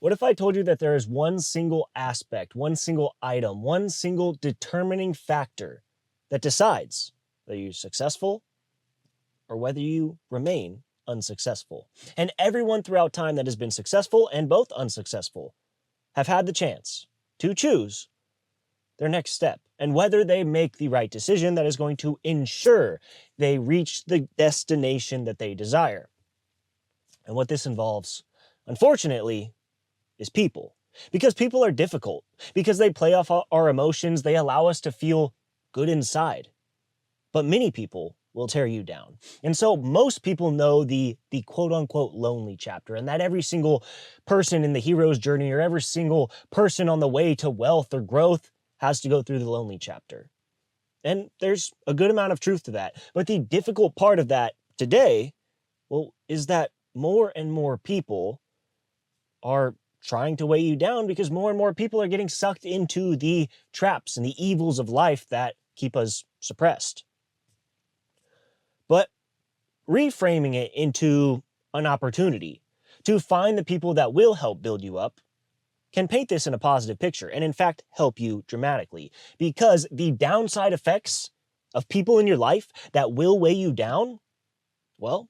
What if I told you that there is one single aspect, one single item, one single determining factor that decides whether you're successful or whether you remain unsuccessful? And everyone throughout time that has been successful and both unsuccessful have had the chance to choose their next step and whether they make the right decision that is going to ensure they reach the destination that they desire. And what this involves, unfortunately, is people. Because people are difficult, because they play off our emotions, they allow us to feel good inside. But many people will tear you down. And so most people know the quote unquote lonely chapter, and that every single person in the hero's journey or every single person on the way to wealth or growth has to go through the lonely chapter. And there's a good amount of truth to that. But the difficult part of that today, well, is that more and more people are trying to weigh you down because more and more people are getting sucked into the traps and the evils of life that keep us suppressed. But reframing it into an opportunity to find the people that will help build you up can paint this in a positive picture and in fact help you dramatically, because the downside effects of people in your life that will weigh you down, well,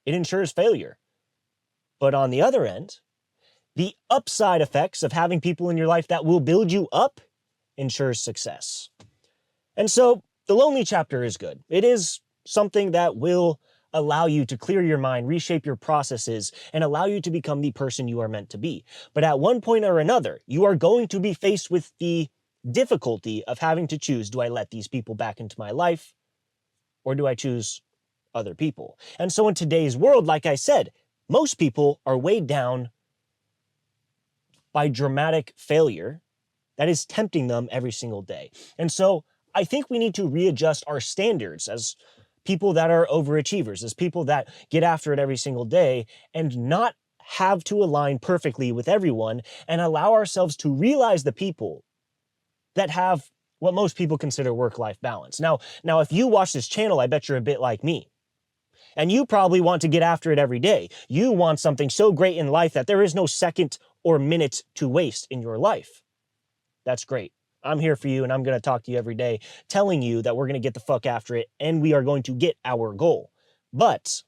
it ensures failure. But on the other end, the upside effects of having people in your life that will build you up ensures success. And so the lonely chapter is good. It is something that will allow you to clear your mind, reshape your processes, and allow you to become the person you are meant to be. But at one point or another, you are going to be faced with the difficulty of having to choose, do I let these people back into my life, or do I choose other people? And so in today's world, like I said, most people are weighed down by dramatic failure that is tempting them every single day. And so I think we need to readjust our standards as people that are overachievers, as people that get after it every single day, and not have to align perfectly with everyone and allow ourselves to realize the people that have what most people consider work-life balance. Now, if you watch this channel, I bet you're a bit like me. And you probably want to get after it every day. You want something so great in life that there is no second or minute to waste in your life. That's great. I'm here for you, and I'm going to talk to you every day, telling you that we're going to get the fuck after it, and we are going to get our goal. But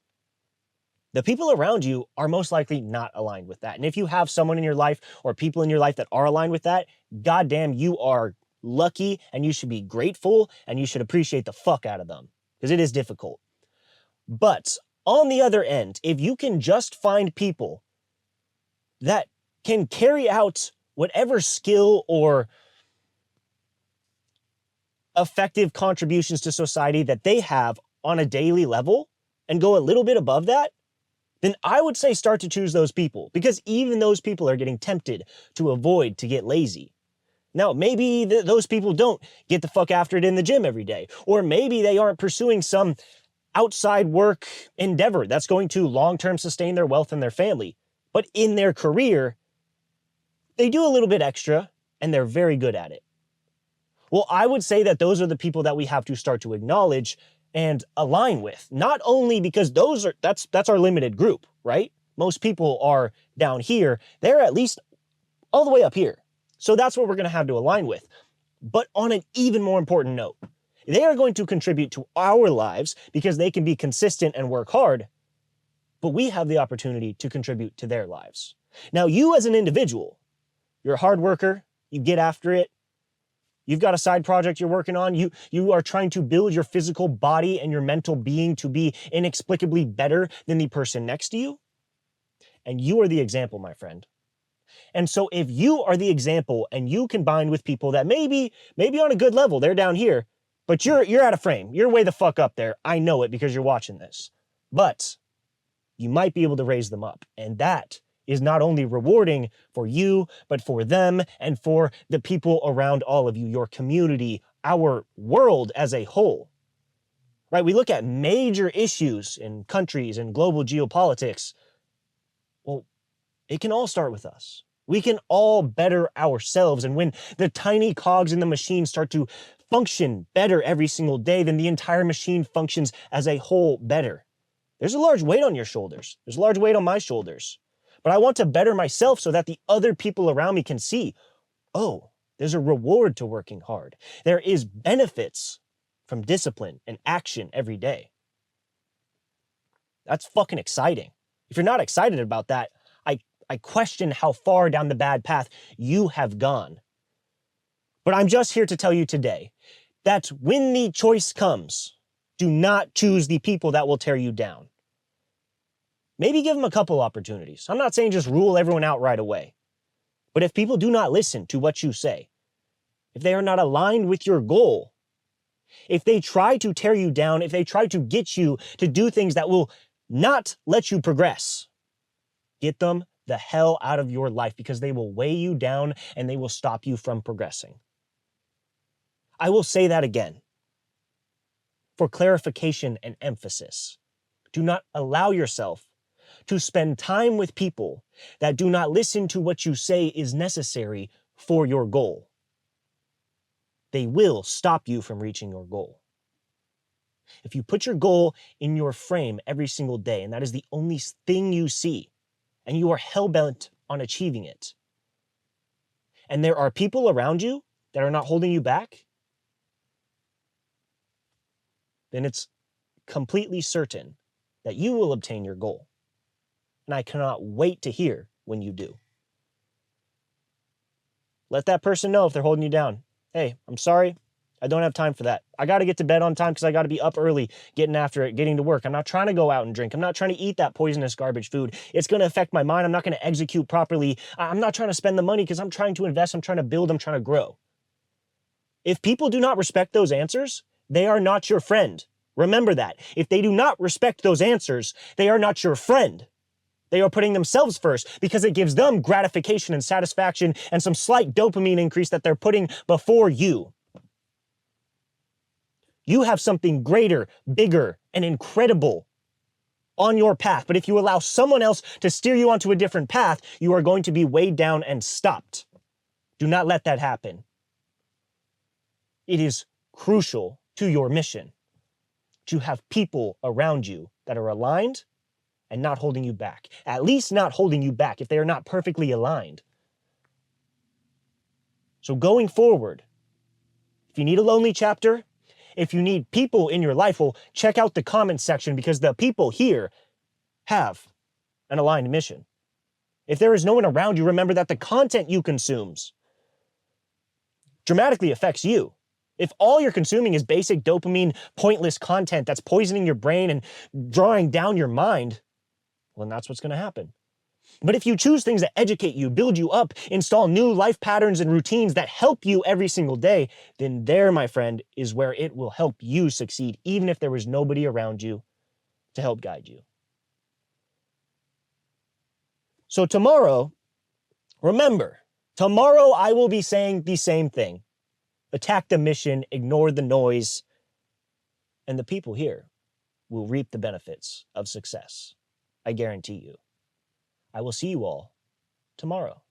the people around you are most likely not aligned with that. And if you have someone in your life or people in your life that are aligned with that, goddamn, you are lucky, and you should be grateful, and you should appreciate the fuck out of them, because it is difficult. But on the other end, if you can just find people that can carry out whatever skill or effective contributions to society that they have on a daily level and go a little bit above that, then I would say start to choose those people, because even those people are getting tempted to avoid, to get lazy. Now, maybe those people don't get the fuck after it in the gym every day, or maybe they aren't pursuing some outside work endeavor that's going to long-term sustain their wealth and their family. But in their career, they do a little bit extra and they're very good at it. Well, I would say that those are the people that we have to start to acknowledge and align with. Not only because that's our limited group, right? Most people are down here. They're at least all the way up here. So that's what we're going to have to align with. But on an even more important note, they are going to contribute to our lives because they can be consistent and work hard, but we have the opportunity to contribute to their lives. Now, you as an individual, you're a hard worker, you get after it, you've got a side project you're working on, you are trying to build your physical body and your mental being to be inexplicably better than the person next to you, and you are the example, my friend. And so if you are the example and you combine with people that maybe on a good level, they're down here, but you're out of frame. You're way the fuck up there. I know it because you're watching this. But you might be able to raise them up. And that is not only rewarding for you, but for them and for the people around all of you, your community, our world as a whole. Right? We look at major issues in countries and global geopolitics. Well, it can all start with us. We can all better ourselves. And when the tiny cogs in the machine start to function better every single day, then the entire machine functions as a whole better. There's a large weight on your shoulders. There's a large weight on my shoulders. But I want to better myself so that the other people around me can see, oh, there's a reward to working hard. There is benefits from discipline and action every day. That's fucking exciting. If you're not excited about that, I question how far down the bad path you have gone. But I'm just here to tell you today that when the choice comes, do not choose the people that will tear you down. Maybe give them a couple opportunities. I'm not saying just rule everyone out right away. But if people do not listen to what you say, if they are not aligned with your goal, if they try to tear you down, if they try to get you to do things that will not let you progress, get them the hell out of your life because they will weigh you down and they will stop you from progressing. I will say that again for clarification and emphasis. Do not allow yourself to spend time with people that do not listen to what you say is necessary for your goal. They will stop you from reaching your goal. If you put your goal in your frame every single day, and that is the only thing you see, and you are hell-bent on achieving it, and there are people around you that are not holding you back, then it's completely certain that you will obtain your goal. And I cannot wait to hear when you do. Let that person know if they're holding you down. Hey, I'm sorry. I don't have time for that. I got to get to bed on time because I got to be up early, getting after it, getting to work. I'm not trying to go out and drink. I'm not trying to eat that poisonous garbage food. It's going to affect my mind. I'm not going to execute properly. I'm not trying to spend the money because I'm trying to invest. I'm trying to build. I'm trying to grow. If people do not respect those answers, they are not your friend. Remember that. If they do not respect those answers, they are not your friend. They are putting themselves first because it gives them gratification and satisfaction and some slight dopamine increase that they're putting before you. You have something greater, bigger, and incredible on your path. But if you allow someone else to steer you onto a different path, you are going to be weighed down and stopped. Do not let that happen. It is crucial to your mission to have people around you that are aligned and not holding you back. At least not holding you back if they are not perfectly aligned. So going forward, if you need a lonely chapter, if you need people in your life, well, check out the comment section because the people here have an aligned mission. If there is no one around you, remember that the content you consumes dramatically affects you. If all you're consuming is basic dopamine, pointless content that's poisoning your brain and drawing down your mind, well, then that's what's going to happen. But if you choose things that educate you, build you up, install new life patterns and routines that help you every single day, then there, my friend, is where it will help you succeed, even if there was nobody around you to help guide you. So tomorrow, remember, tomorrow I will be saying the same thing. Attack the mission, ignore the noise, and the people here will reap the benefits of success. I guarantee you. I will see you all tomorrow.